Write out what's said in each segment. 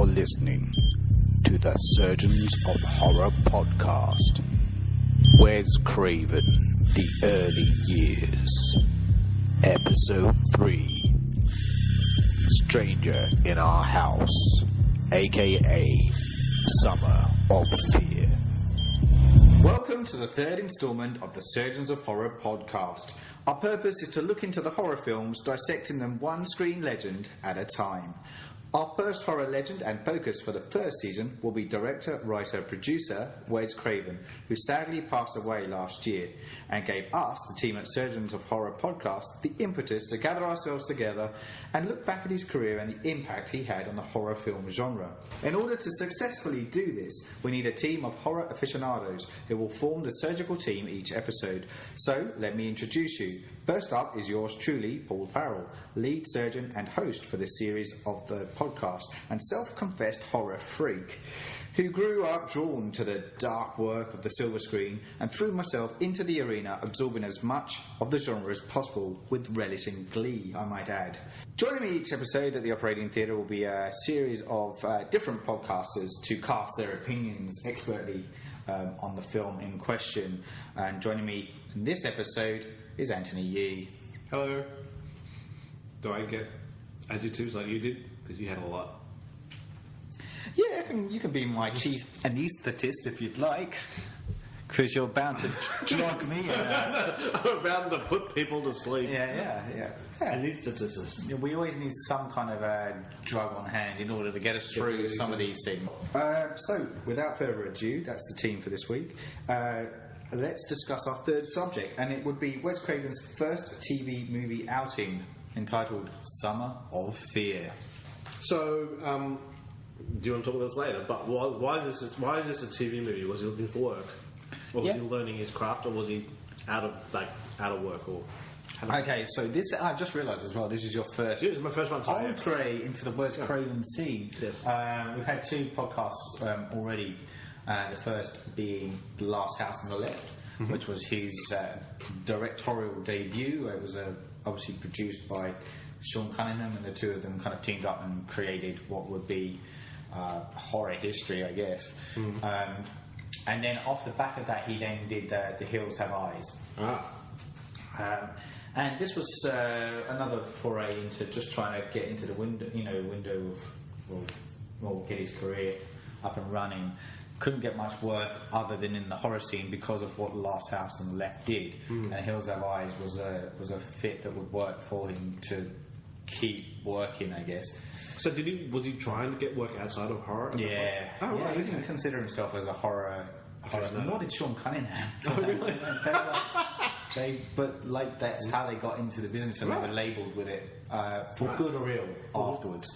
You're listening to the Surgeons of Horror podcast. Wes Craven, The Early Years. Episode 3. Stranger in Our House, a.k.a. Summer of Fear. Welcome to the third instalment of the Surgeons of Horror podcast. Our purpose is to look into the horror films, dissecting them one screen legend at a time. Our first horror legend and focus for the first season will be director, writer, producer Wes Craven, who sadly passed away last year and gave us, the team at Surgeons of Horror podcast, the impetus to gather ourselves together and look back at his career and the impact he had on the horror film genre. In order to successfully do this, we need a team of horror aficionados who will form the surgical team each episode. So, let me introduce you. First up is yours truly, Paul Farrell, lead surgeon and host for this series of the podcast and self-confessed horror freak, who grew up drawn to the dark work of the silver screen and threw myself into the arena, absorbing as much of the genre as possible with relishing glee, I might add. Joining me each episode at the operating theatre will be a series of different podcasters to cast their opinions expertly on the film in question. And joining me in this episode is Anthony Yee. Hello. Do I get adjectives like you did? Because you had a lot. Yeah, you can be my chief anaesthetist if you'd like. Because you're bound to drug me. I'm bound to put people to sleep. Yeah. Anaesthetist. Yeah, we always need some kind of drug on hand in order to get us through some of these things. So, without further ado, that's the team for this week. Let's discuss our third subject, and it would be Wes Craven's first TV movie outing, entitled Summer of Fear. So, do you want to talk about this later? But why is this a TV movie? Was he looking for work, or was he learning his craft, or was he out of work, or? Okay, so this I just realised as well. This is your first. This is my first one. Entree into the Wes Craven scene. Yes. We've had two podcasts already. The first being The Last House on the Left, which was his directorial debut. It was obviously produced by Sean Cunningham, and the two of them kind of teamed up and created what would be horror history, I guess. And then off the back of that, he then did The Hills Have Eyes. And this was another foray into just trying to get into the window of get his career up and running. Couldn't get much work other than in the horror scene because of what The Last House on the Left did. And Hills Have Eyes was a fit that would work for him to keep working, I guess. So was he trying to get work outside of horror? Yeah. Oh, right. He didn't consider himself as a horror. Nor did Sean Cunningham. Oh, really? But that's how they got into the business, and they were labelled with it for good or ill afterwards.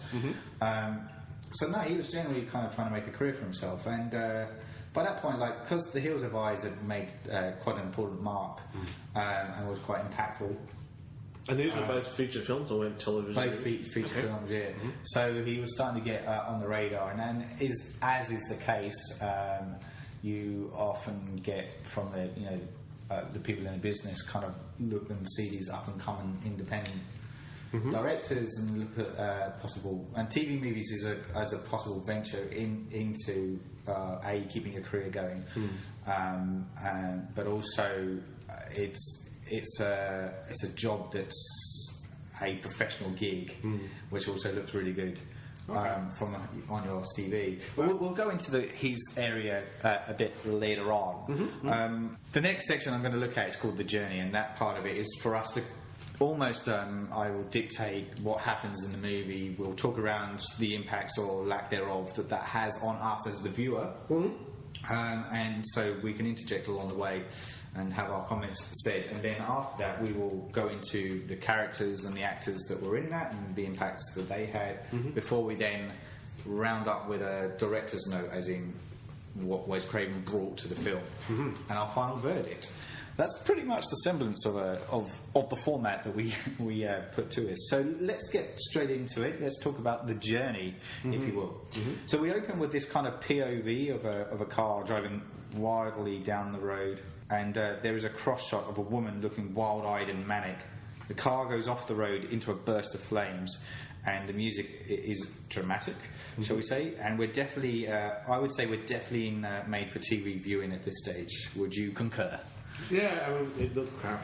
So no, he was generally kind of trying to make a career for himself, and by that point, because The Hills Have Eyes had made quite an important mark and was quite impactful. And these were both feature films or television? Both feature films, yeah. So he was starting to get on the radar, and then as is the case, you often get from the people in the business kind of look and see these up and coming independent directors and look at possible, and TV movies as a possible venture into keeping your career going, but also it's a job that's a professional gig, which also looks really good. From on your CV, but we'll go into his area a bit later on. The next section I'm going to look at is called The Journey, and that part of it is for us to almost I will dictate what happens in the movie. We'll talk around the impacts or lack thereof that has on us as the viewer, and so we can interject along the way and have our comments said, and then after that we will go into the characters and the actors that were in that and the impacts that they had, before we then round up with a director's note, as in what Wes Craven brought to the film, and our final verdict. That's pretty much the semblance of the format that we put to us. So let's get straight into it. Let's talk about the journey, if you will. So we open with this kind of POV of a car driving wildly down the road, and there is a cross shot of a woman looking wild-eyed and manic, The car goes off the road into a burst of flames, and the music is dramatic, shall we say? And we're definitely, I would say, we're definitely in made-for-TV viewing at this stage. Would you concur? Yeah, I mean, it looked crap.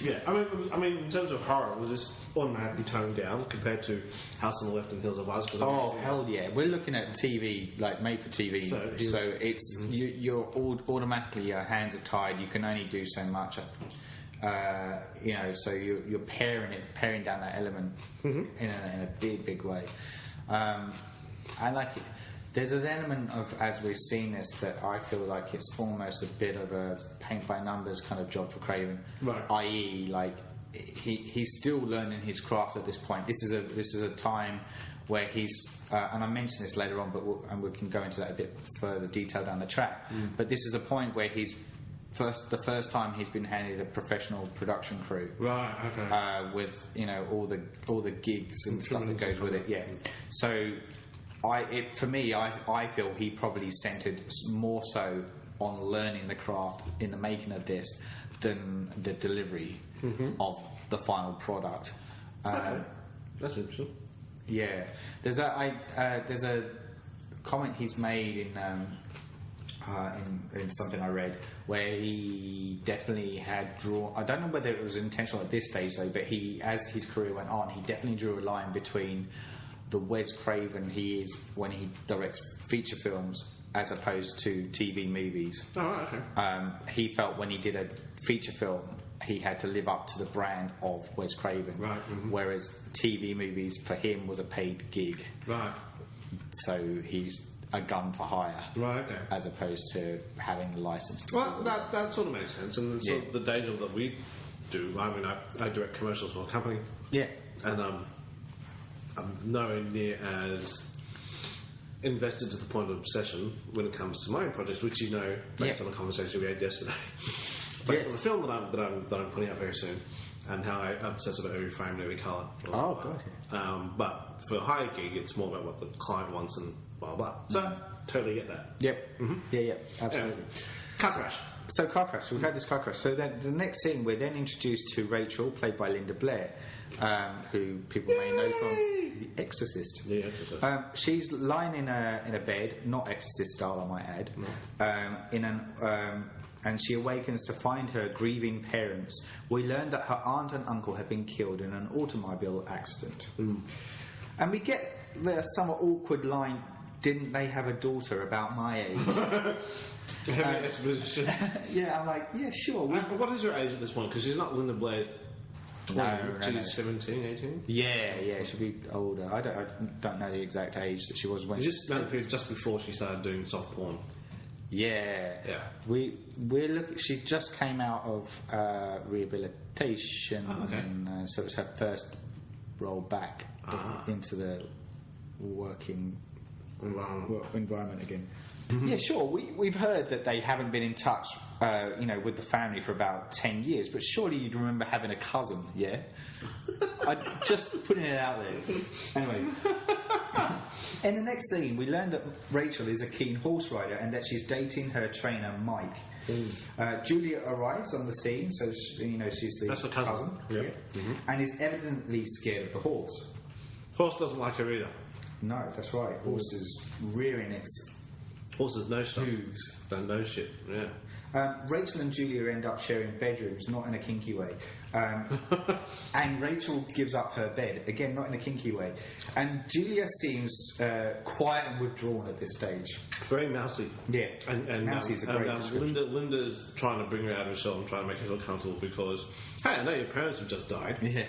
Yeah, I mean, in terms of horror, was this automatically toned down compared to House on the Left and Hills of Ice? Oh, hell yeah. We're looking at TV, like made-for-TV, so it's you're automatically, your hands are tied, you can only do so much. So you're paring down that element in a big way. I like it. There's an element of, as we've seen this, that I feel like it's almost a bit of a paint by numbers kind of job for Craven. Right. I.e., like he's still learning his craft at this point. This is a time where he's, and I mentioned this later on, but we can go into that a bit further detail down the track. But this is a point where he's the first time he's been handed a professional production crew, right? Okay. With all the gigs and stuff that goes with it. Yeah. So. For me, I feel he probably centred more so on learning the craft in the making of this than the delivery of the final product. Okay. That's interesting. Yeah, there's a comment he's made in something I read where he definitely had drawn. I don't know whether it was intentional at this stage though, but as his career went on, he definitely drew a line between the Wes Craven he is when he directs feature films as opposed to TV movies. Oh, okay. He felt when he did a feature film he had to live up to the brand of Wes Craven, right? Whereas TV movies for him was a paid gig, right? So he's a gun for hire, right? Okay. As opposed to having the license. Well, that sort of makes sense, and sort of the day job that we do. I mean, I direct commercials for a company. Yeah, and I'm nowhere near as invested to the point of obsession when it comes to my own projects, which based on the conversation we had yesterday, based on the film that I'm putting out very soon, and how I obsess about every frame and every colour. Oh, God. Yeah. But for a high gig, it's more about what the client wants and blah blah. So totally get that. Yep. Yeah. Absolutely. Car crash. So car crash. We've had this car crash. So then the next scene, we're then introduced to Rachel, played by Linda Blair, who people may know from The Exorcist. The Exorcist. She's lying in a bed, not Exorcist style, I might add, and she awakens to find her grieving parents. We learn that her aunt and uncle have been killed in an automobile accident, and we get the somewhat awkward line. Didn't they have a daughter about my age? Heavy exposition. Yeah, I'm like, yeah, sure. What is her age at this point? Because she's not Linda Blair. No, she's 17, 18? Yeah, she'll be older. I don't know the exact age that she was when. Just before she started doing soft porn. Yeah. We're looking. She just came out of rehabilitation, and so it was her first roll back into the working environment again. Yeah, sure. We've heard that they haven't been in touch, with the family for about 10 years. But surely you'd remember having a cousin, yeah? I just putting it out there. Anyway, in the next scene, we learn that Rachel is a keen horse rider and that she's dating her trainer Mike. Julia arrives on the scene, so she's the cousin, and is evidently scared of the horse. Horse doesn't like her either. No, that's right. Horse is rearing its horses know stuff. hooves. Don't know shit. Yeah. Rachel and Julia end up sharing bedrooms, not in a kinky way. And Rachel gives up her bed, again, not in a kinky way. And Julia seems quiet and withdrawn at this stage. Very mousy. Yeah, and mousy is a great description. Linda's trying to bring her out of her shell and trying to make her feel comfortable because, hey, I know your parents have just died. Yeah.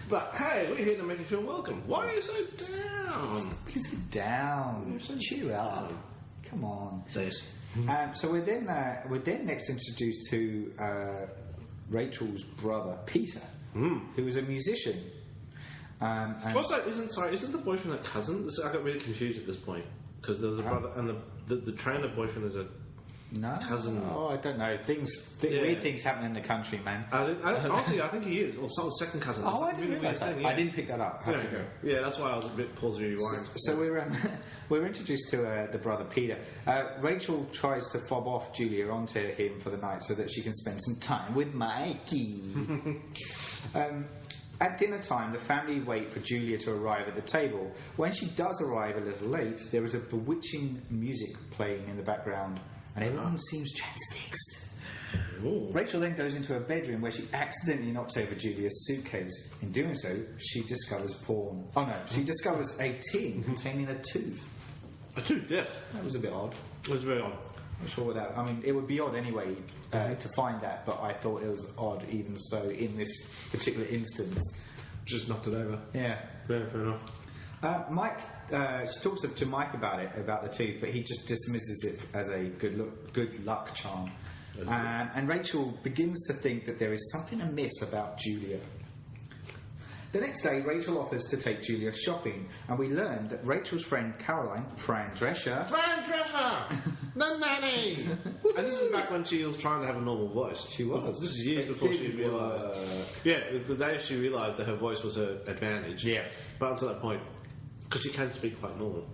But hey, we're here to make you feel welcome. Why are you so down? Please sit down. So chill out. Come on. Yes. So we're then next introduced to Rachel's brother Peter, who is a musician. And also, isn't the boyfriend a cousin? I got really confused at this point because there's a brother and the trainer boyfriend is a cousin. Oh, I don't know. Weird things happen in the country, man. Honestly, I think he is, or some second cousin. Oh, I didn't realise that. I didn't pick that up. Yeah, that's why I was a bit pausing rewind. So we're introduced to the brother Peter. Rachel tries to fob off Julia onto him for the night so that she can spend some time with Mikey. At dinner time, the family wait for Julia to arrive at the table. When she does arrive a little late, there is a bewitching music playing in the background, and everyone seems transfixed. Ooh. Rachel then goes into her bedroom where she accidentally knocks over Julia's suitcase. In doing so, she discovers porn. Oh no, she discovers a tin containing a tooth. A tooth, yes. That was a bit odd. It was very odd. I'm sure what that. I mean, it would be odd anyway to find that, but I thought it was odd even so in this particular instance. Just knocked it over. Yeah. Yeah, fair enough. Mike, she talks to Mike about it, about the tooth, but he just dismisses it as a good luck charm. And Rachel begins to think that there is something amiss about Julia. The next day, Rachel offers to take Julia shopping, and we learn that Rachel's friend Caroline, Fran Drescher, the nanny! And this is back when she was trying to have a normal voice. She was. This is years before she realised. Yeah, it was the day she realised that her voice was her advantage. Yeah. But up to that point, because she can speak quite normal.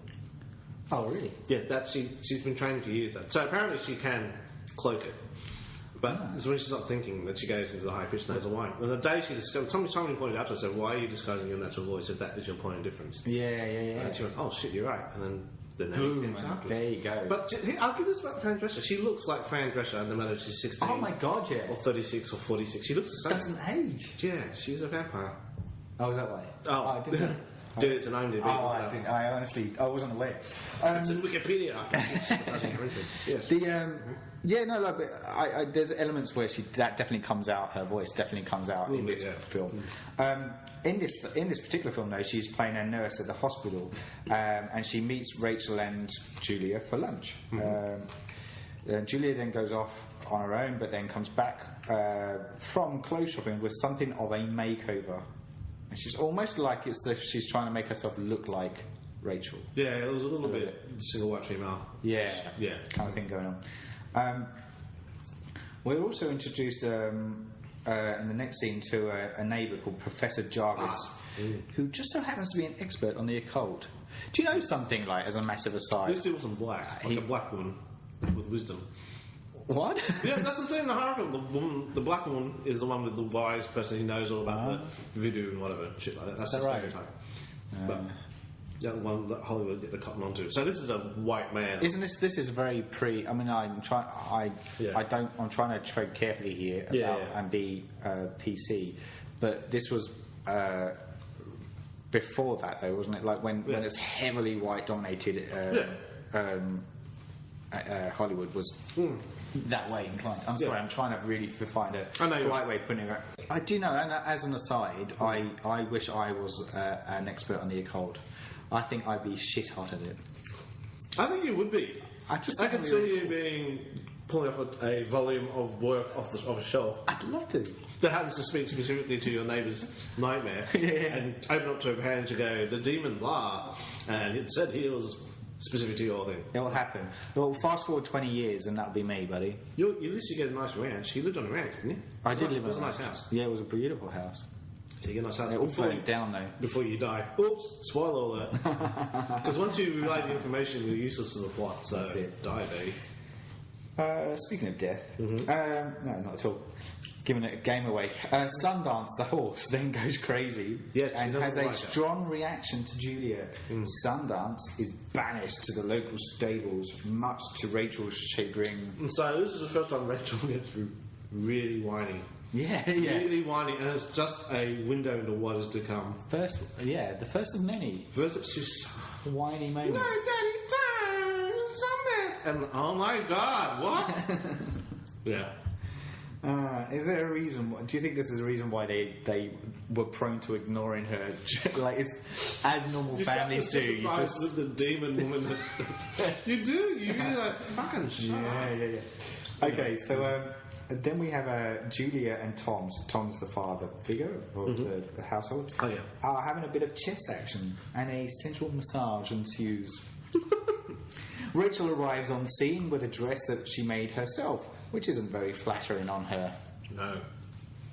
Oh, really? Yeah, she's been trained for years. So apparently she can cloak it. But it's when she's not thinking that she goes into the high-pitched nasal whine. And the day she discovered... Somebody pointed out to her, said, why are you disguising your natural voice if that is your point of difference? Yeah. And she went, oh, shit, you're right. And then... Boom, there you go. But I'll give this about Fran Drescher. She looks like Fran Drescher, no matter if she's 16. Oh my god, yeah. Or 36 or 46. She looks the same. Doesn't age. Yeah, she's a vampire. Oh, is that why? Oh, I didn't know. Did it to IMDb. Oh, I didn't. I honestly, I wasn't aware. It's in Wikipedia. Yes. But there's elements where that definitely comes out. Her voice definitely comes out in this film. In this particular film, though, she's playing a nurse at the hospital, and she meets Rachel and Julia for lunch. Julia then goes off on her own, but then comes back from clothes shopping with something of a makeover. And she's almost like it's if she's trying to make herself look like Rachel. Yeah, it was a little bit single white female. Yeah, kind of thing going on. We're also introduced in the next scene to a neighbour called Professor Jarvis, who just so happens to be an expert on the occult. Do you know something, like, as a massive aside? This dude wasn't black, like a black woman with wisdom. What? Yeah, that's the thing in the horror film. The black woman is the one with the wise person who knows all about the voodoo and whatever, shit like that. That's the stereotype. But the one that Hollywood get the cotton onto. So this is a white man. Isn't this? This is very pre. I mean, I'm trying. I'm trying to tread carefully here about and be PC, but this was before that, though, wasn't it? Like when it's heavily white dominated. Hollywood was that way inclined. I'm sorry, I'm trying to really find a right way of putting it. I do know, and as an aside, I wish I was an expert on the occult. I think I'd be shit hot at it. I think you would be. I could see you pulling off a volume of work off a shelf. I'd love to. That happens to speak specifically to your neighbour's nightmare and open up to her hand to go, the demon, blah, and it said he was specific to your thing. It will happen. Well, fast forward 20 years and that'll be me, buddy. You at least you get a nice ranch. You lived on a ranch, didn't you? I did live on a nice house. Yeah, it was a beautiful house. So you get a nice house. It all burned down, though. Before you die. Oops, spoiler alert. Because once you relay the information, you're useless to the plot. So that's it. Die, baby. Speaking of death, no, not at all. Giving it a game away. Sundance, the horse, then goes crazy and has a strong reaction to Julia. Sundance is banished to the local stables, much to Rachel's chagrin. And so this is the first time Rachel gets really whiny. Yeah. Really whiny, and it's just a window into what is to come. The first of many. First, it's just whiny moments. No, Daddy, Sundance! And oh my God, what? Yeah. Is there a reason? Do you think this is a reason why they were prone to ignoring her? Like, it's as normal families do. You just with the demon woman. You do. You really like fucking shit. Yeah. Okay, so then we have Julia and Tom. So Tom's the father figure of the household. Oh yeah. Are having a bit of chess action, and a sensual massage ensues. Rachel arrives on scene with a dress that she made herself, which isn't very flattering on her. No.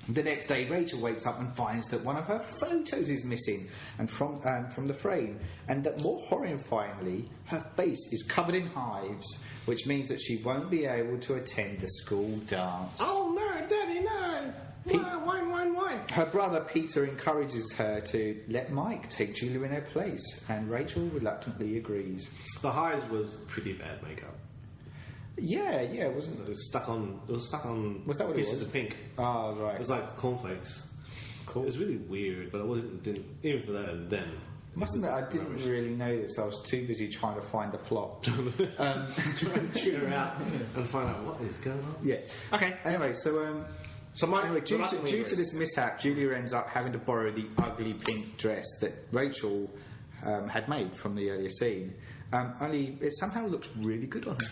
The next day, Rachel wakes up and finds that one of her photos is missing and from the frame, and that more horrifyingly, her face is covered in hives, which means that she won't be able to attend the school dance. Oh no, Daddy, no! Why? Her brother Peter encourages her to let Mike take Julia in her place, and Rachel reluctantly agrees. The highs was pretty bad makeup. Yeah, it wasn't. It was stuck on. Was that what it was? Pieces of pink. Oh, right. It was like cornflakes. Cool. It was really weird, but didn't even for that. And then, must admit, I didn't really notice. I was too busy trying to find the plot. Trying to tune her out and find out what is going on. Yeah. Okay. Anyway, so due to this mishap, Julia ends up having to borrow the ugly pink dress that Rachel had made from the earlier scene. Only it somehow looks really good on her.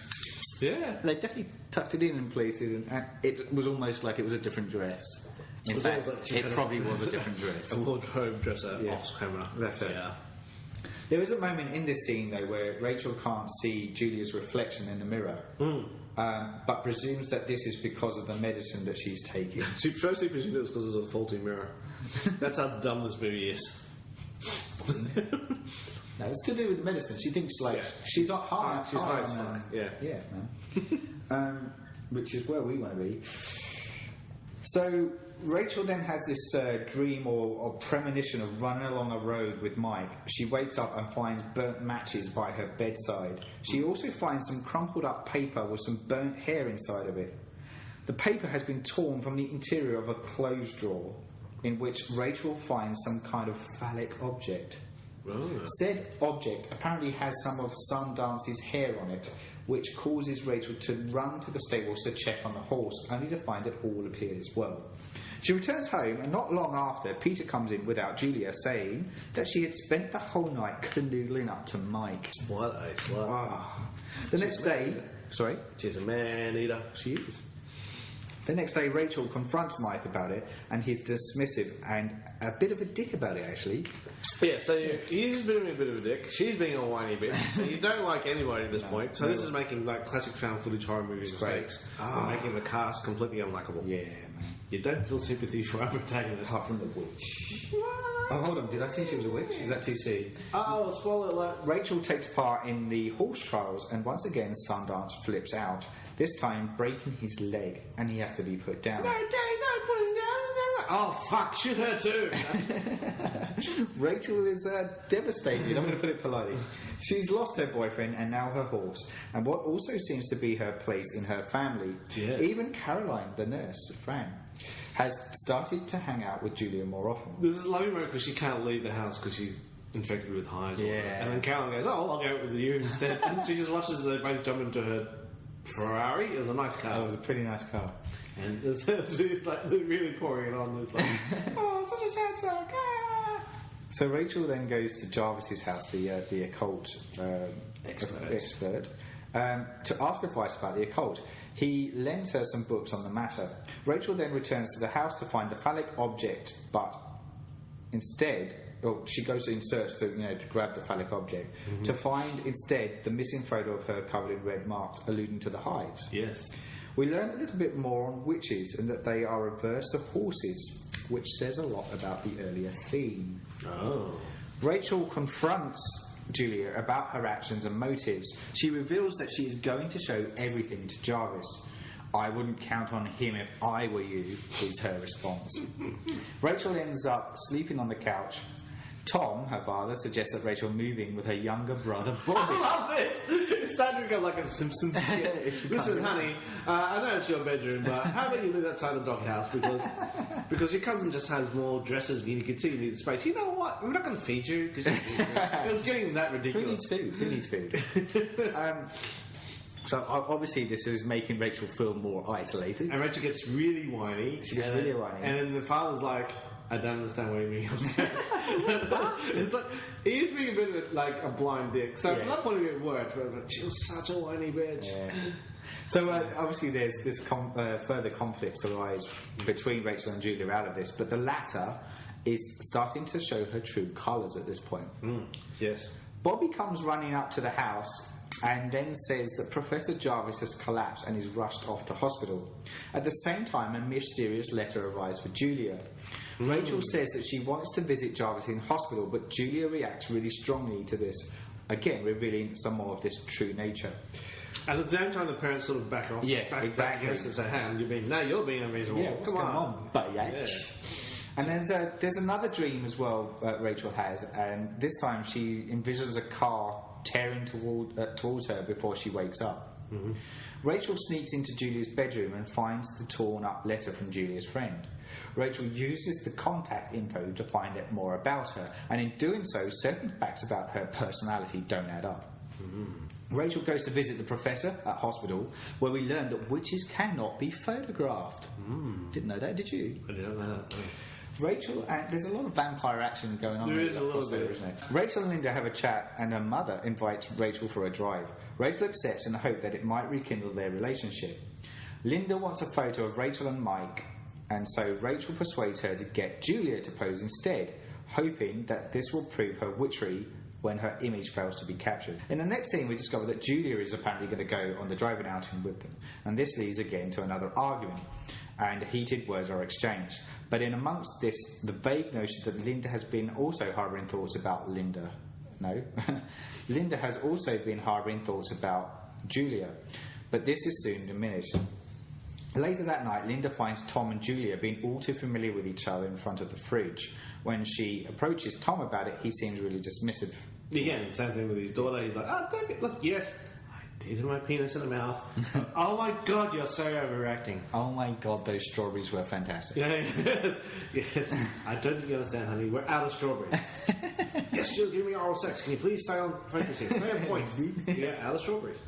Yeah. They definitely tucked it in places, and it was almost like it was a different dress. In fact, it probably was a different dress. A wardrobe dresser off camera. That's it. Yeah. There is a moment in this scene, though, where Rachel can't see Julia's reflection in the mirror, but presumes that this is because of the medicine that she's taking. She firstly presumed it was because of a faulty mirror. That's how dumb this movie is. No, it's to do with the medicine. She thinks she's not high. She's high as fuck. Yeah, man. Which is where we want to be. So Rachel then has this dream or premonition of running along a road with Mike. She wakes up and finds burnt matches by her bedside. She also finds some crumpled up paper with some burnt hair inside of it. The paper has been torn from the interior of a clothes drawer, in which Rachel finds some kind of phallic object. Oh. Said object apparently has some of Sundance's hair on it, which causes Rachel to run to the stables to check on the horse, only to find it all appears well. She returns home, and not long after, Peter comes in without Julia, saying that she had spent the whole night canoodling up to Mike. What a slut. The next day... Sorry? She's a man-eater. She is. The next day, Rachel confronts Mike about it, and he's dismissive and a bit of a dick about it, actually. Yeah, so he's being a bit of a dick. She's being a whiny bitch. So you don't like anybody at this point. So this is making like classic found footage horror movie mistakes. Making the cast completely unlikable. Yeah, man. You don't feel sympathy for our protagonist. Apart from the witch. Oh, hold on. Did I say she was a witch? Is that too soon? Oh, spoiler alert. Rachel takes part in the horse trials, and once again, Sundance flips out. This time, breaking his leg, and he has to be put down. No, Daddy, don't put him down. Oh, fuck, shoot her too. Rachel is devastated, I'm going to put it politely. She's lost her boyfriend and now her horse, and what also seems to be her place in her family. Yes. Even Caroline, the nurse, Fran, has started to hang out with Julia more often. This is a lovely moment because she can't leave the house because she's infected with hives. Yeah. And then Caroline goes, oh, I'll go with you instead. And she just watches as they both jump into her Ferrari. It was a nice car. It was a pretty nice car. And it's like really pouring it on. It's like, oh, such a sad song. Ah. So Rachel then goes to Jarvis's house, the occult expert, to ask advice about the occult. He lends her some books on the matter. Rachel then returns to the house to find the phallic object, but instead, she goes in search to grab the phallic object, to find instead the missing photo of her covered in red marks, alluding to the hives. yes. We learn a little bit more on witches and that they are averse to horses, which says a lot about the earlier scene. Oh. Rachel confronts Julia about her actions and motives. She reveals that she is going to show everything to Jarvis. I wouldn't count on him if I were you, is her response. Rachel ends up sleeping on the couch. Tom, her father, suggests that Rachel move in with her younger brother, Bobby. I love this! It's starting to become like a Simpsons skit. Listen, honey, I know it's your bedroom, but how about you live outside the doghouse because your cousin just has more dresses and you can see you need space. You know what? We're not going to feed you because it was getting that ridiculous. Who needs food? So obviously this is making Rachel feel more isolated. And Rachel gets really whiny. She gets really whiny. And then the father's like, I don't understand what you mean. It's like he's being a bit of a blind dick. So from that point of view, it worked. But she was such a whiny bitch. Yeah. So obviously, there's this further conflicts arise between Rachel and Julia out of this, but the latter is starting to show her true colours at this point. Yes. Bobby comes running up to the house and then says that Professor Jarvis has collapsed and is rushed off to hospital. At the same time, a mysterious letter arrives for Julia. Rachel says that she wants to visit Jarvis in hospital, but Julia reacts really strongly to this, again revealing some more of this true nature. And at the same time, the parents sort of back off. Yeah, back exactly. against and say, hey, you're being unreasonable. Yeah, come on, bitch. And there's another dream as well Rachel has, and this time she envisions a car tearing towards her before she wakes up. Mm-hmm. Rachel sneaks into Julia's bedroom and finds the torn up letter from Julia's friend. Rachel uses the contact info to find out more about her, and in doing so, certain facts about her personality don't add up. Mm-hmm. Rachel goes to visit the professor at hospital, where we learn that witches cannot be photographed. Didn't know that, did you? I didn't know that. Rachel, there's a lot of vampire action going on. There is a little bit, isn't it? Rachel and Linda have a chat, and her mother invites Rachel for a drive. Rachel accepts in the hope that it might rekindle their relationship. Linda wants a photo of Rachel and Mike, and so Rachel persuades her to get Julia to pose instead, hoping that this will prove her witchery when her image fails to be captured. In the next scene, we discover that Julia is apparently going to go on the driving outing with them, and this leads again to another argument, and heated words are exchanged. But in amongst this, the vague notion that Linda has been also harbouring thoughts about Linda has also been harbouring thoughts about Julia, but this is soon diminished. Later that night, Linda finds Tom and Julia being all too familiar with each other in front of the fridge. When she approaches Tom about it, he seems really dismissive. Again, same thing with his daughter. He's like, "Oh, David, look, yes, I did my penis in the mouth." Oh my God, you're so overacting. Oh my God, those strawberries were fantastic. Yeah, yes. I don't think you understand, honey. We're out of strawberries. Yes, you're giving me oral sex. Can you please stay on frequency? Fair point. Yeah, out of strawberries.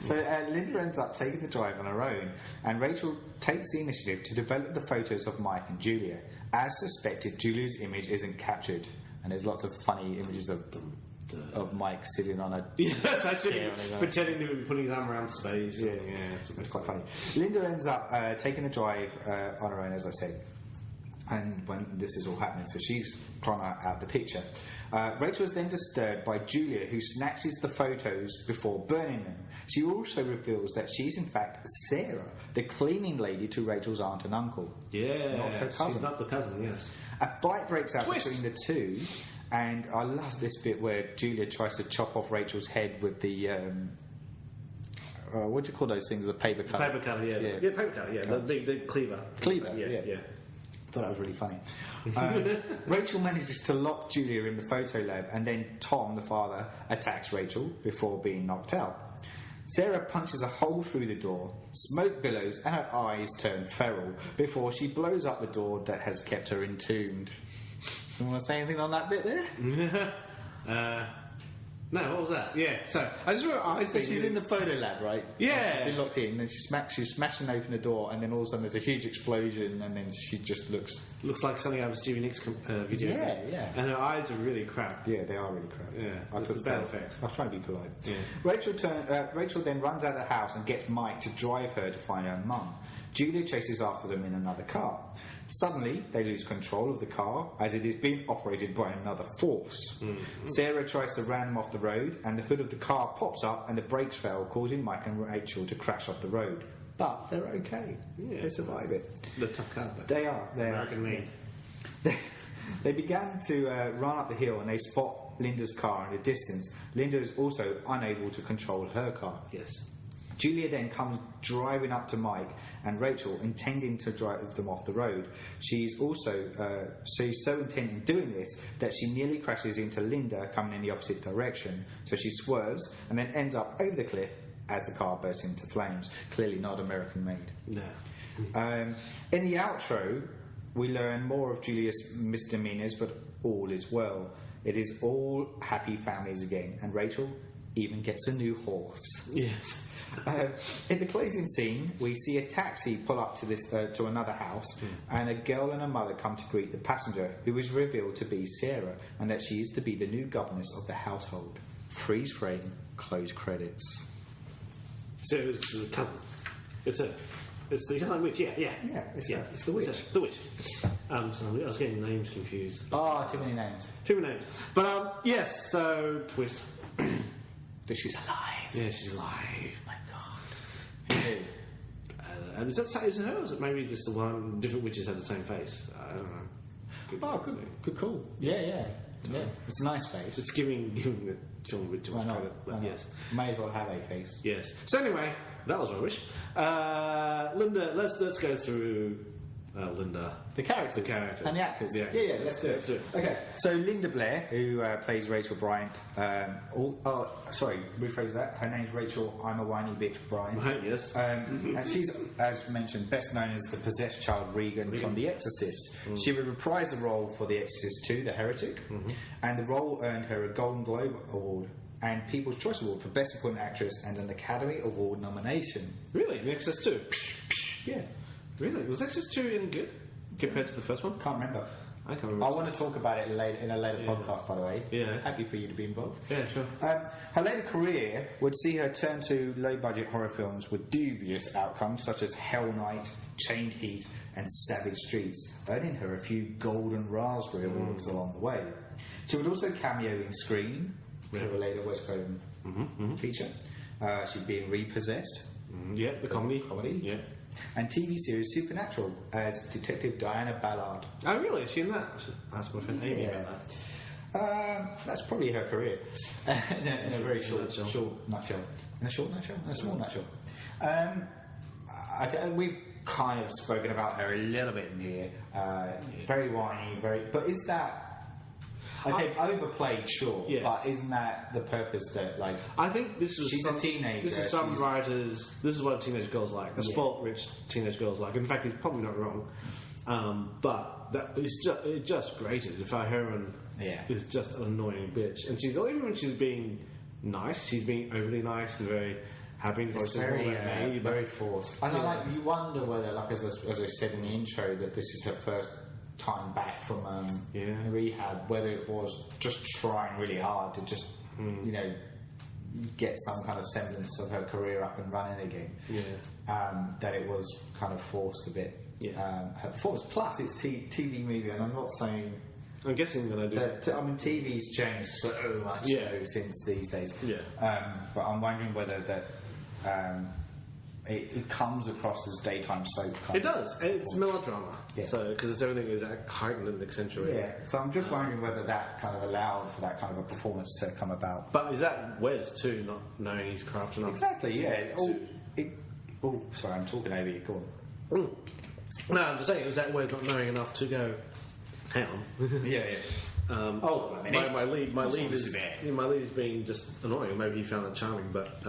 So Linda ends up taking the drive on her own, and Rachel takes the initiative to develop the photos of Mike and Julia. As suspected, Julia's image isn't captured, and there's lots of funny images of Mike sitting on a that's actually pretending to be putting his arm around space. Yeah, it's quite funny. Linda ends up taking the drive on her own, as I said, and when this is all happening, so she's gone out the picture. Rachel is then disturbed by Julia, who snatches the photos before burning them. She also reveals that she's in fact Sarah, the cleaning lady to Rachel's aunt and uncle. Yeah, not her cousin. She's not the cousin, yes. A fight breaks out between the two, and I love this bit where Julia tries to chop off Rachel's head with the what do you call those things? The paper cutter. Paper cutter, yeah. Paper cutter, yeah. The cleaver. Cleaver, yeah. I thought that was really funny. Rachel manages to lock Julia in the photo lab, and then Tom, the father, attacks Rachel before being knocked out. Sarah punches a hole through the door, smoke billows, and her eyes turn feral before she blows up the door that has kept her entombed. You want to say anything on that bit there? No, what was that? Yeah, so I just remember she's in the photo lab, right? Yeah, she's been locked in, and she's smashing open the door, and then all of a sudden there's a huge explosion, and then she just looks like something out of a Stevie Nicks video. Yeah. And her eyes are really crap. Yeah, they are really crap. Yeah, it's a bad effect. I was trying to be polite. Yeah. Rachel then runs out of the house and gets Mike to drive her to find her mum. Julia chases after them in another car. Suddenly, they lose control of the car as it is being operated by another force. Mm-hmm. Sarah tries to ram them off the road, and the hood of the car pops up and the brakes fail, causing Mike and Rachel to crash off the road. But they're okay. Yeah. They survive it. They're tough cars, though. They are. American made. They began to run up the hill, and they spot Linda's car in the distance. Linda is also unable to control her car. Yes. Julia then comes driving up to Mike and Rachel, intending to drive them off the road. She's so intent in doing this that she nearly crashes into Linda coming in the opposite direction. So she swerves and then ends up over the cliff as the car bursts into flames. Clearly not American made. No. In the outro, we learn more of Julia's misdemeanors, but all is well. It is all happy families again, and Rachel even gets a new horse. Yes. In the closing scene, we see a taxi pull up to another house, and a girl and her mother come to greet the passenger, who is revealed to be Sarah, and that she is to be the new governess of the household. Freeze frame, close credits. So it's the cousin. It's her. It's the young witch. Yeah. It's the witch. It's the witch. So I was getting names confused. Oh, too many names. But yes. So twist. But she's alive. Yeah, she's alive. My God. And is it her, or is it maybe just the one? Different witches have the same face. I don't know. Good call. Yeah. It's a nice face. It's giving the film a bit too much credit. But yes, may as well have a face. Yes. So anyway, that was my wish. Linda, let's go through Linda. The characters. And the actors. Yeah, let's do it. Okay, so Linda Blair, who plays Rachel Bryant. Rephrase that. Her name's Rachel. I'm a whiny bitch, Bryant. Right, yes. And she's, as mentioned, best known as the possessed child Regan from The Exorcist. She would reprise the role for The Exorcist 2, The Heretic, and the role earned her a Golden Globe Award and People's Choice Award for Best Supporting Actress and an Academy Award nomination. Really? The Exorcist 2? Yeah. Really? Was Exorcist 2 any good compared to the first one? Can't remember. I can't remember. I want to talk about it in a later podcast, by the way. Yeah. Happy for you to be involved. Yeah, sure. Her later career would see her turn to low-budget horror films with dubious outcomes, such as Hell Night, Chained Heat, and Savage Streets, earning her a few Golden Raspberry Awards along the way. She would also cameo in Scream, her later Wes Craven feature. She'd be in Repossessed. Yeah, the comedy. Yeah. And TV series Supernatural as Detective Diana Ballard. Oh, really? Is she in that? I should ask my friend Amy about that. That's probably her career. in a very short nutshell. In a short nutshell? In a small nutshell. We've kind of spoken about her a little bit in here. Very whiny, but is that... Okay, overplayed, sure, yes. But isn't that the purpose that, like... I think this is... She's a teenager. This is some writers... This is what teenage girls like. The spoilt, rich teenage girls like. In fact, he's probably not wrong. But it's just grated. If our heroine is just an annoying bitch. And even when she's being nice, she's being overly nice and very... It's very forced. And you wonder whether, like as I said in the intro, that this is her first time back from rehab, whether it was just trying really hard to just get some kind of semblance of her career up and running again. That it was kind of forced a bit. Her performance. Plus, it's TV movie, and I'm not saying. I'm guessing that I do. TV's changed so much since these days. But I'm wondering whether that. It comes across as daytime soap. It does. It's melodrama. So because everything is heightened and accentuated. So I'm just wondering whether that kind of allowed for that kind of a performance to come about. But is that Wes too, not knowing he's corrupt enough? Exactly. Sorry, I'm talking over you. Go on. No, I'm just saying, was that Wes not knowing enough to go? Hang on. My lead is being just annoying. Maybe he found that charming, but.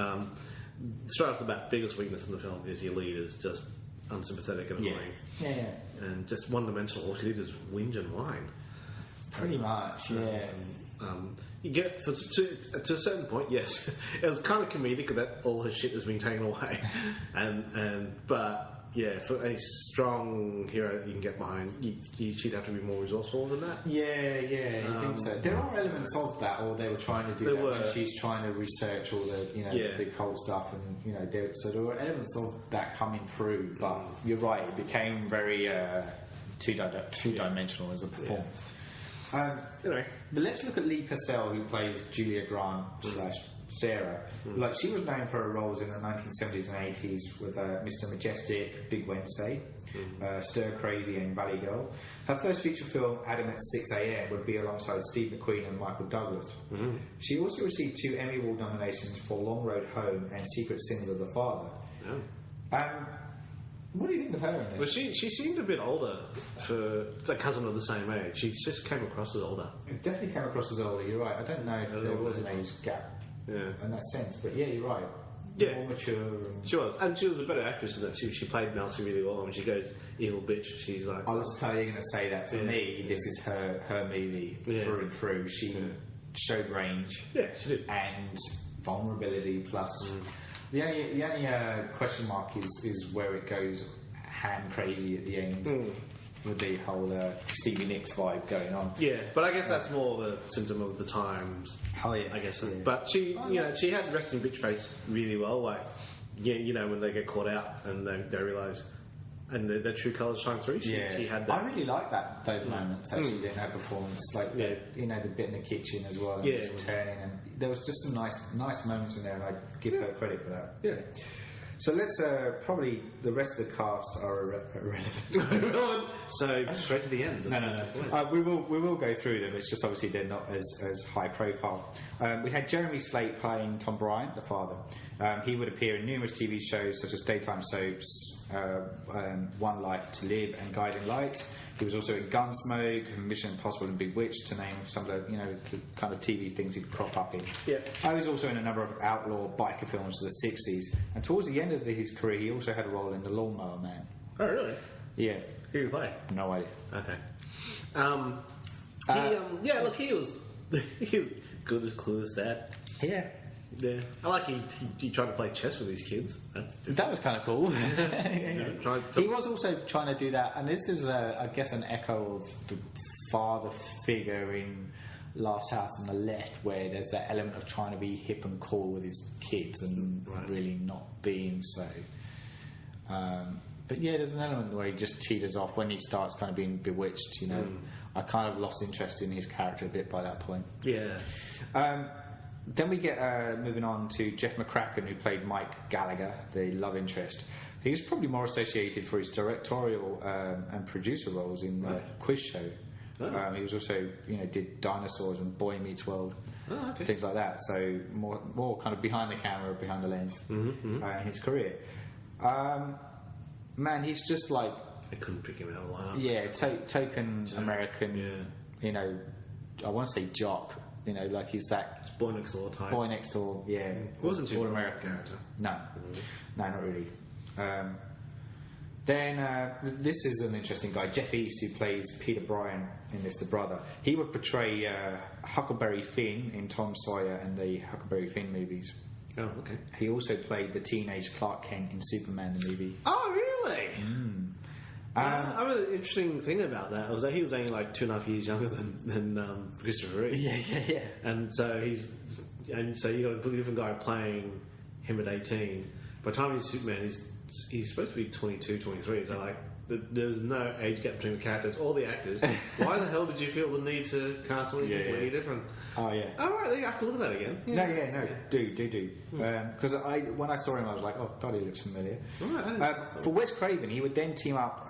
Straight off the bat, biggest weakness in the film is your lead is just unsympathetic and annoying. And just one-dimensional. All she did is whinge and whine. Pretty much, you get it to a certain point, yes. It was kind of comedic that all her shit is being taken away. But for a strong hero that you can get behind, she'd have to be more resourceful than that. You think so? There are elements of that, or they were trying to do that when she's trying to research all the the occult stuff, and so there were elements of that coming through. But you're right, it became very two-dimensional as a performance. Anyway, but let's look at Lee Purcell, who plays Julia Grant / Sarah. Like, she was known for her roles in the 1970s and 80s with Mr. Majestic, Big Wednesday, Stir Crazy, and Valley Girl. Her first feature film, Adam at 6 a.m., would be alongside Steve McQueen and Michael Douglas. She also received 2 Emmy Award nominations for Long Road Home and Secret Sins of the Father. What do you think of her in this? Well, she seemed a bit older for a cousin of the same age. She just came across as older. It definitely came across as older, you're right. I don't know if there was an age gap in that sense, but you're right. More mature. She was. And she was a better actress than that. She played Nelsie really well. When she goes evil bitch, she's like... I was totally going to say that. For me, this is her movie through and through. She showed range. Yeah, she did. And vulnerability plus... The only question mark is where it goes ham crazy at the end with the whole Stevie Nicks vibe going on. Yeah, but I guess that's more of a symptom of the times. Oh yeah, I guess. But she, she had resting bitch face really well. Like, when they get caught out and they realise. And their true colours shine through. She had that. I really like those moments actually in her performance, like the bit in the kitchen as well, and just turning, and there was just some nice moments in there, and I give her credit for that. Yeah. So let's probably the rest of the cast are irrelevant. So straight to the end. No. We will go through them. It's just obviously they're not as high profile. We had Jeremy Slate playing Tom Bryant, the father. He would appear in numerous TV shows such as daytime soaps. One Life to Live and Guiding Light. He was also in Gunsmoke, Mission Impossible and Bewitched, to name some of the, the kind of TV things he'd crop up in. Yeah. I was also in a number of outlaw biker films of the 60s, and towards the end of his career he also had a role in The Lawnmower Man. Oh, really? Yeah. Who did you play? No idea. Okay. Look, he was good as Clueless dad. Yeah. Yeah. I like he tried to play chess with his kids. That was kind of cool. He He was also trying to do that, and this is, I guess, an echo of the father figure in Last House on the Left, where there's that element of trying to be hip and cool with his kids and really not being so. But yeah, there's an element where he just teeters off when he starts kind of being bewitched, I kind of lost interest in his character a bit by that point. Yeah. Then we get moving on to Jeff Mccracken, who played Mike Gallagher, the love interest. He was probably more associated for his directorial and producer roles in Quiz Show. Oh. He was also, did Dinosaurs and Boy Meets World, things like that. So more kind of behind the camera, behind the lens in his career. Man, he's just like... I couldn't pick him out of the lineup. Yeah, token American, I want to say jock. Like he's that... It's Boy Next Door type. Boy Next Door, yeah. It wasn't too American character. No, not really. Then this is an interesting guy, Jeff East, who plays Peter Bryan in this, the brother. He would portray Huckleberry Finn in Tom Sawyer and the Huckleberry Finn movies. Oh, okay. He also played the teenage Clark Kent in Superman the movie. Oh, really? I mean, the interesting thing about that was that he was only like 2.5 years younger than Christopher Reeve. Yeah. And so you got a completely different guy playing him at 18. By the time he's Superman, he's supposed to be 22, 23. So like, there's no age gap between the characters or the actors. Why the hell did you feel the need to cast something completely different? Oh yeah. Oh right, you have to look at that again. No, do. Because when I saw him, I was like, oh god, he looks familiar. Right, for Wes Craven, he would then team up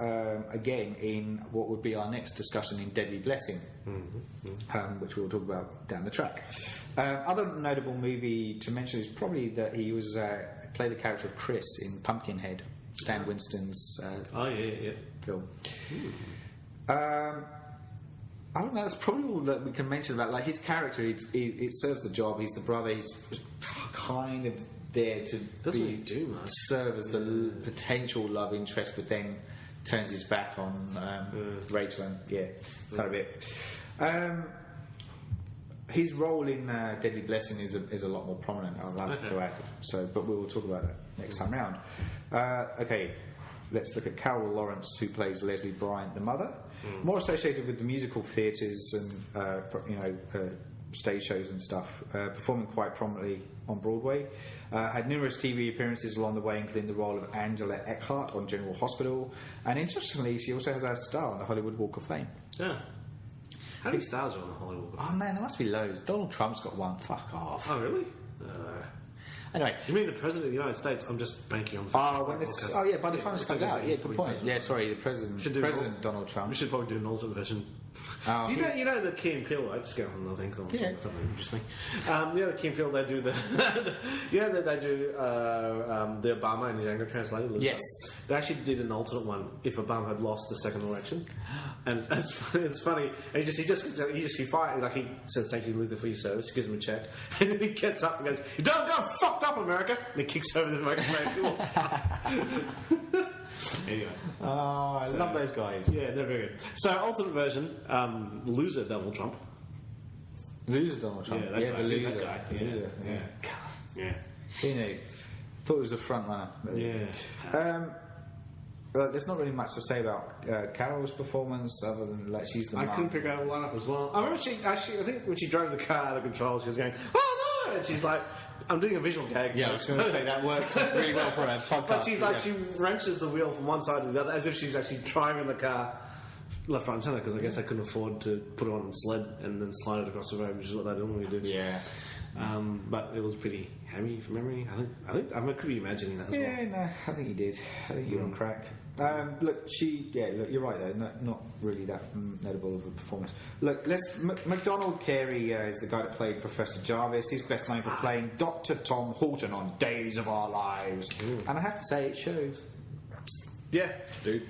again in what would be our next discussion in Deadly Blessing, which we'll talk about down the track. Other notable movie to mention is probably that he was played the character of Chris in Pumpkinhead, Stan Winston's film. I don't know. That's probably all that we can mention about. Like his character, it serves the job. He's the brother. He's kind of there to really do much. Serve as the potential love interest, but then turns his back on Rachel. And, kind of it. His role in Deadly Blessing is a lot more prominent. I'll have to add. But we will talk about that next time round. Okay, let's look at Carol Lawrence, who plays Leslie Bryant, the mother. More associated with the musical theatres and stage shows and stuff, performing quite prominently on Broadway. Had numerous TV appearances along the way, including the role of Angela Eckhart on General Hospital, and interestingly, she also has a star on the Hollywood Walk of Fame. Yeah. How many stars are on the Hollywood Walk of Fame? Oh man, there must be loads. Donald Trump's got one. Fuck off. Oh really? Anyway, you mean the President of the United States? I'm just banking on. By the time this comes out, good point. Yeah, sorry, the President Donald Trump. We should probably do an alternate version. You know the Key and Peele? I just get on another thing. Something interesting. The Key and Peele, they do the. They do the Obama and his anger translated. Yes, they actually did an alternate one if Obama had lost the second election, and it's funny. And he fired, like he says, "Thank you, Luther, for your service." He gives him a check, and then he gets up and goes, "You don't go fucked up, America!" And he kicks over the microphone. Anyway. Oh, I love those guys. Yeah, they're very good. So, alternate version, loser Donald Trump. Loser Donald Trump? Yeah, the loser. That guy. Yeah. Who knew? Thought it was a front runner. Yeah. There's not really much to say about Carol's performance other than like she's the mum. I couldn't figure out the lineup as well. I remember I think when she drove the car out of control, she was going, "Oh no!" And she's like, I'm doing a visual gag. Yeah, I was going to say that works really well for a podcast. But she's like, she wrenches the wheel from one side to the other as if she's actually driving the car left, right, and centre, because I guess I couldn't afford to put it on a sled and then slide it across the road, which is what they normally do. Yeah. But it was pretty hammy from memory. I could be imagining that as well. Yeah, no, I think you did. I think you're on crack. Look, you're right though. Not really that notable of a performance. Look, MacDonald Carey is the guy that played Professor Jarvis. He's best known for playing Dr. Tom Horton on Days of Our Lives, and I have to say it shows. Yeah, dude.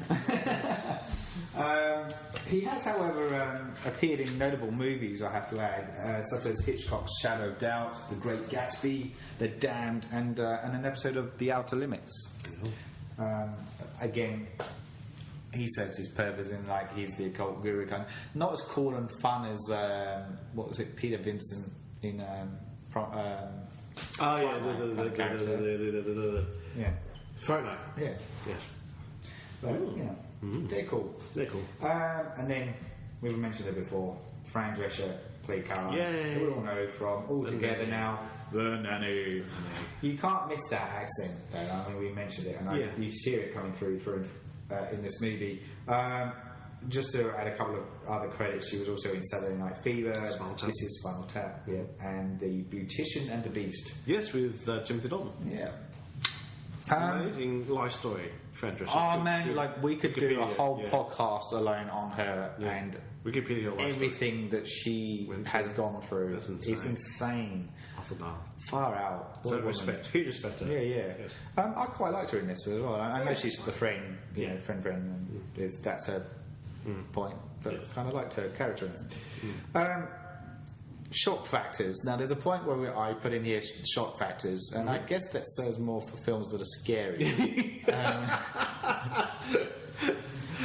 He has, however, appeared in notable movies, I have to add, such as Hitchcock's Shadow of Doubt, The Great Gatsby, The Damned, and an episode of The Outer Limits. Again, he serves his purpose in, like, he's the occult guru kind. Not as cool and fun as what was it, Peter Vincent in Frontline. Yeah. Yes. But, you know, they're cool. They're cool. And then we've mentioned it before. Fran Drescher played Caroline. Yay. Who we all know from All Together Now. The Nanny. You can't miss that accent, though. I mean, we mentioned it, and you hear it coming through in this movie. Just to add a couple of other credits, she was also in Saturday Night Fever. This is Spinal Tap, yeah, and The Beautician and the Beast. Yes, with Timothy Dalton. Yeah. Amazing life story, Fran Drescher. Oh man, like we could do a whole podcast alone on her and Wikipedia everything that she has gone through. It's insane. Off and off. Far out. So respect, huge respect to her. Yeah. Yes. I quite liked her in this as well. I know she's the friend, friend, and that's her point. But kind of liked her character in it. Shock factors. Now, there's a point where I put in here shock factors, and I guess that serves more for films that are scary.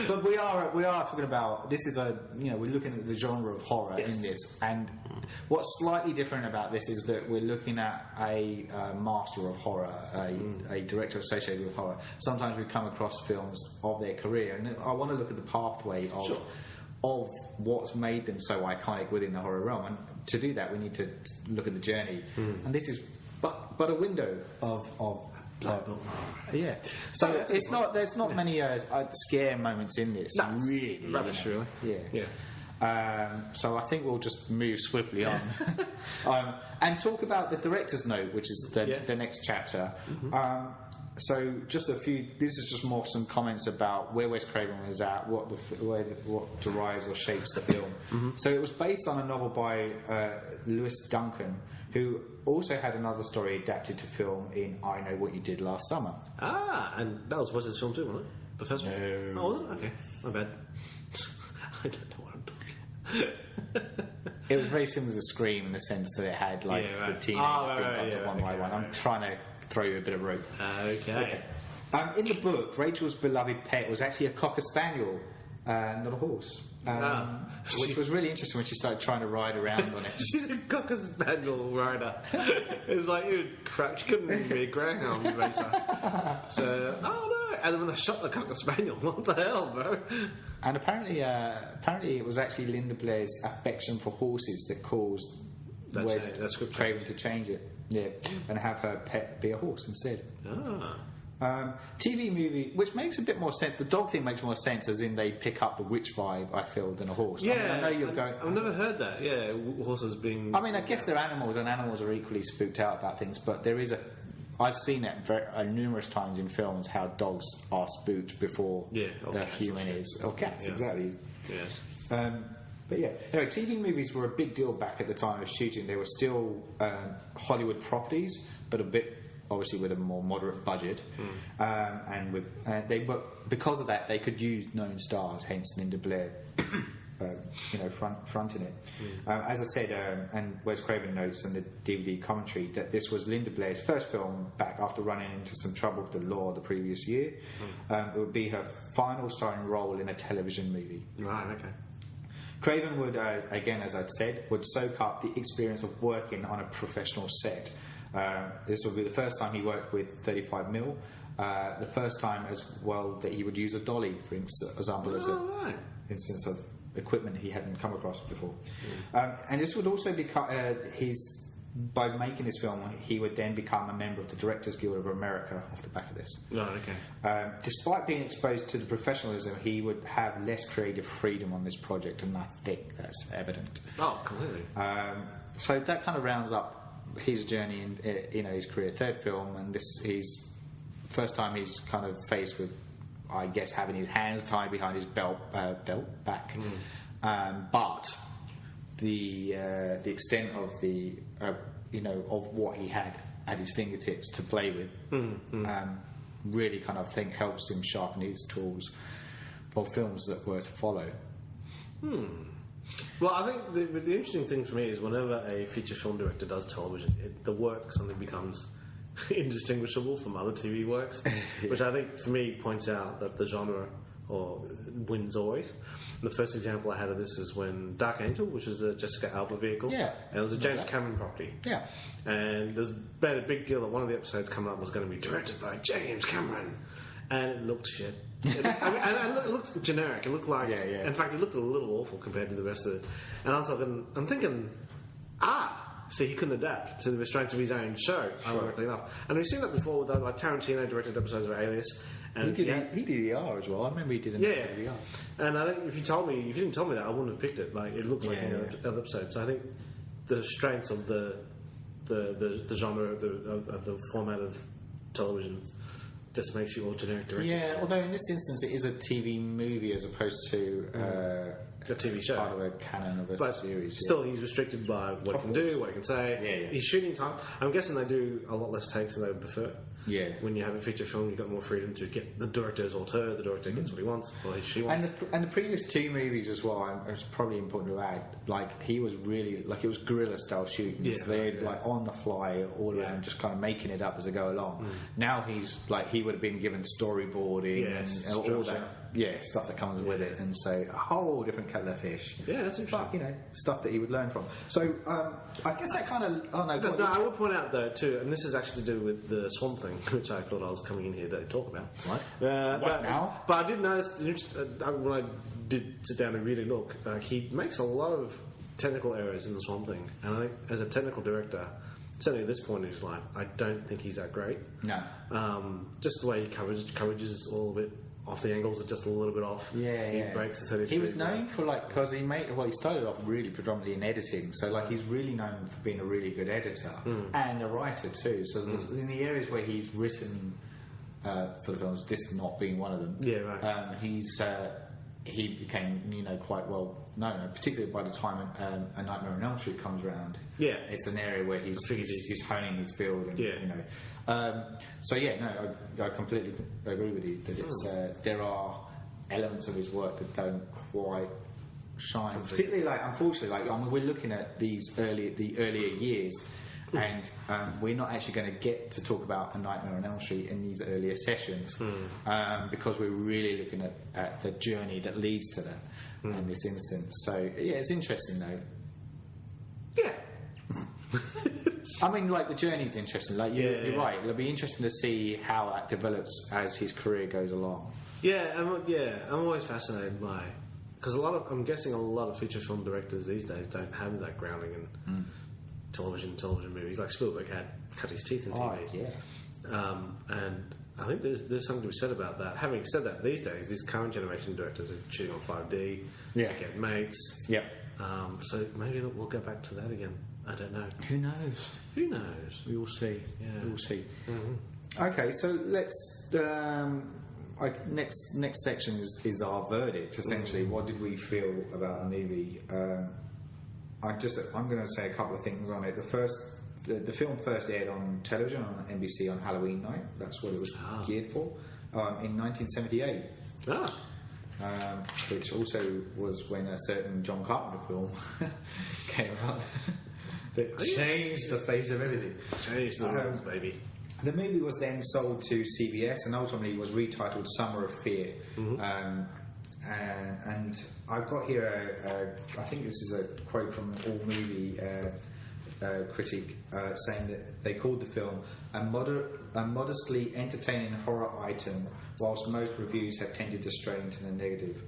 But we are talking about, this is we're looking at the genre of horror in this, and what's slightly different about this is that we're looking at a master of horror, a director associated with horror. Sometimes we come across films of their career, and I want to look at the pathway of what's made them so iconic within the horror realm, and to do that we need to look at the journey, and this is but a window of yeah. So it's not. There's not many scare moments in this. No, really, rubbish, really. Yeah. So I think we'll just move swiftly on, and talk about the director's note, which is the next chapter. So just a few. This is just more some comments about where Wes Craven was at, what derives or shapes the film. So it was based on a novel by Lewis Duncan, who also had another story adapted to film in I Know What You Did Last Summer. And that was Wes's film too, wasn't it? The first one? No. Oh, was it? Okay, my bad. I don't know what I'm talking. It was very similar to Scream in the sense that it had the teenagers being up to one by one. I'm trying to throw you a bit of rope. Okay. In the book, Rachel's beloved pet was actually a cocker spaniel, not a horse. Which was really interesting when she started trying to ride around on it. She's a cocker spaniel rider. It's like you crap. She couldn't even be a greyhound racer. So, oh no! And when they shot the cocker spaniel, what the hell, bro? And apparently it was actually Linda Blair's affection for horses that caused Wes Craven to change it. Yeah, and have her pet be a horse instead. TV movie, which makes a bit more sense. The dog thing makes more sense, as in they pick up the witch vibe, I feel, than a horse. Yeah, I know you're going. I've never heard that. Yeah, horses being. I mean, I guess they're animals, and animals are equally spooked out about things. But there is I've seen it numerous times in films how dogs are spooked before the human is, or cats, exactly. Yes. But yeah, anyway, TV movies were a big deal back at the time of shooting. They were still Hollywood properties, but a bit obviously with a more moderate budget, and with because of that they could use known stars. Hence Linda Blair, fronting it. As I said, and Wes Craven notes in the DVD commentary that this was Linda Blair's first film back after running into some trouble with the law the previous year. It would be her final starring role in a television movie. Right. Okay. Craven would, again, as I'd said, would soak up the experience of working on a professional set. This would be the first time he worked with 35mm, the first time as well that he would use a dolly, for example, as an instance of equipment he hadn't come across before. And this would also be by making this film, he would then become a member of the Directors Guild of America off the back of this. Right, okay. Despite being exposed to the professionalism, he would have less creative freedom on this project, and I think that's evident. Oh, completely. So that kind of rounds up his journey in his career. Third film, and this is first time he's kind of faced with, I guess, having his hands tied behind his belt back. But the extent of of what he had at his fingertips to play with really kind of think helps him sharpen his tools for films that were to follow. Well, I think the interesting thing for me is whenever a feature film director does television, the work suddenly becomes indistinguishable from other TV works, which I think for me points out that the genre wins always. The first example I had of this is when Dark Angel, which is the Jessica Alba vehicle, and it was a James Cameron property. Yeah. And there's been a big deal that one of the episodes coming up was going to be directed by James Cameron, and it looked shit. It looked generic. It looked like, in fact, it looked a little awful compared to the rest of it. And I was I'm thinking, see, he couldn't adapt to the restraints of his own show, ironically enough. And we've seen that before with like Tarantino directed episodes of Alias. And he did ER as well. I remember he did an episode of ER. And I think if you didn't tell me that, I wouldn't have picked it. Like it looks like another episode. So I think the strengths of the genre of the format of television just makes you all generic directors. Yeah, although in this instance it is a TV movie as opposed to a TV show, part of a canon of a series. Still, he's restricted by what he can do, what he can say. He's shooting time. I'm guessing they do a lot less takes than they would prefer. Yeah. When you have a feature film, you've got more freedom to get the director's auteur. The director gets what he wants, or she wants. And the previous two movies as well, it's probably important to add, like, he was really, like, it was guerrilla style shooting. Yeah, so they're, like, on the fly all around, just kind of making it up as they go along. Now he's, like, he would have been given storyboarding and all that. Yeah, stuff that comes with it, and so a whole different kettle of fish. Yeah, that's interesting. But, stuff that he would learn from. So, I guess that kind of... I would point out, though, too, and this is actually to do with the Swamp Thing, which I thought I was coming in here to talk about. What? What now? But I did notice, when I did sit down and really look, he makes a lot of technical errors in the Swamp Thing, and I think, as a technical director... Certainly at this point in his life, I don't think he's that great. No. Just the way he coverage is all a bit off, the angles are just a little bit off. He breaks the 30 He was known for, like, because he started off really predominantly in editing, so, like, he's really known for being a really good editor and a writer too. So in the areas where he's written for the films, this not being one of them. Yeah, right. He became, quite well known, particularly by the time A Nightmare on Elm Street comes around. Yeah, it's an area where he's honing his field. And, I completely agree with you that it's there are elements of his work that don't quite shine. Particularly, like, unfortunately, we're looking at the earlier years. And we're not actually going to get to talk about A Nightmare on Elm Street in these earlier sessions because we're really looking at the journey that leads to that in this instance. So, it's interesting, though. Yeah. I mean, like, the journey's interesting. Like, you're right. It'll be interesting to see how that develops as his career goes along. I'm always fascinated by... Because I'm guessing a lot of feature film directors these days don't have that grounding in... television movies. Like Spielberg had cut his teeth in TV. And I think there's something to be said about that. Having said that, these days, these current generation directors are shooting on 5D, get mates. So maybe we'll go back to that again. I don't know. Who knows? We will see. We will see. Mm-hmm. Okay, so let's... next section is our verdict, essentially. What did we feel about the movie? I'm going to say a couple of things on it. The film first aired on television on NBC on Halloween night. That's what it was geared for in 1978. Which also was when a certain John Carpenter film came out that changed the face of everything. Changed the rules, baby. The movie was then sold to CBS and ultimately was retitled Summer of Fear. And I've got here, I think this is a quote from an AllMovie critic saying that they called the film a modestly entertaining horror item, whilst most reviews have tended to stray into the negative.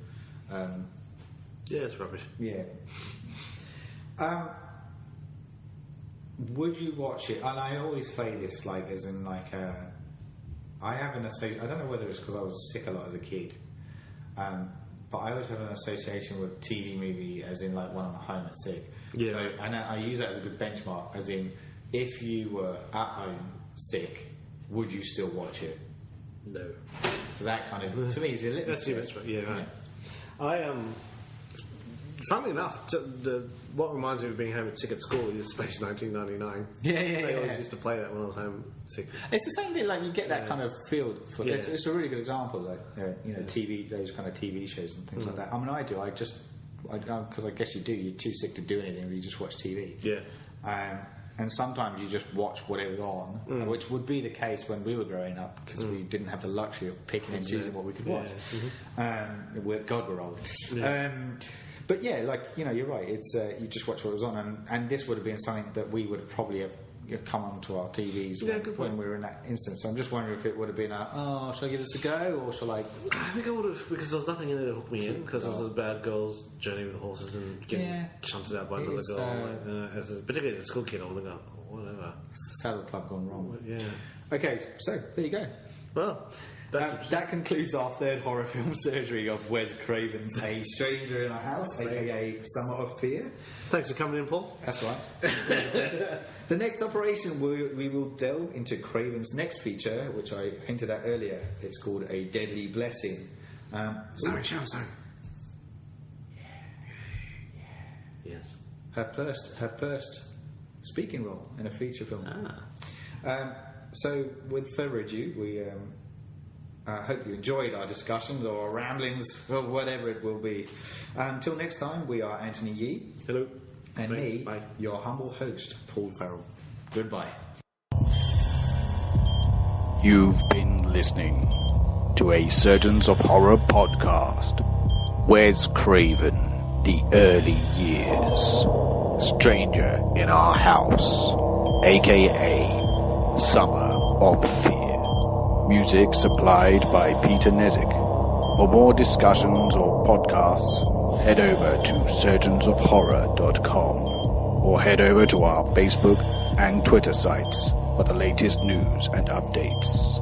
It's rubbish. Yeah. Would you watch it? And I always say this, like, as in, like, I have an association. I don't know whether it's because I was sick a lot as a kid. But I always have an association with TV movie as in, like, when I'm at home at sick. Yeah. So, and I use that as a good benchmark, as in, if you were at home sick, would you still watch it? No. So that kind of, to me, is your litmus test. Yeah, right. I Funnily enough, what reminds me of being home sick at school is Space 1999. Yeah. I always used to play that when I was home sick. It's the same thing. Like you get that kind of feel for. Yeah. It's a really good example. Like TV, those kind of TV shows and things like that. I mean, I do. Because I guess you do. You're too sick to do anything. You just watch TV. Yeah. And sometimes you just watch whatever's on, which would be the case when we were growing up because we didn't have the luxury of picking and choosing what we could watch. God, we're old. Yeah. But yeah, like you're right. It's you just watch what was on, and this would have been something that we would probably have come onto our TVs when we were in that instance. So I'm just wondering if it would have been shall I give this a go or shall I? I think I would have, because there was nothing in there to hook me in, because there was a bad girl's journey with the horses and getting shunted out by another girl. Particularly as a school kid, I would have gone, whatever. It's the Saddle Club gone wrong. Yeah. Okay, so there you go. Well, that concludes our third horror film surgery of Wes Craven's A Stranger in Our House, aka Summer of Fear. Thanks for coming in, Paul. That's right. The next operation, we will delve into Craven's next feature, which I hinted at earlier. It's called A Deadly Blessing. Sorry, Sharon. Yes. Her first speaking role in a feature film. So, with further ado, we hope you enjoyed our discussions or our ramblings, or whatever it will be. Until next time, we are Anthony Yee. Hello. And me, your humble host, Paul Farrell. Goodbye. You've been listening to a Surgeons of Horror podcast. Wes Craven, The Early Years. Stranger in Our House, a.k.a. Summer of Fear. Music supplied by Peter Nezik. For more discussions or podcasts, head over to surgeonsofhorror.com or head over to our Facebook and Twitter sites for the latest news and updates.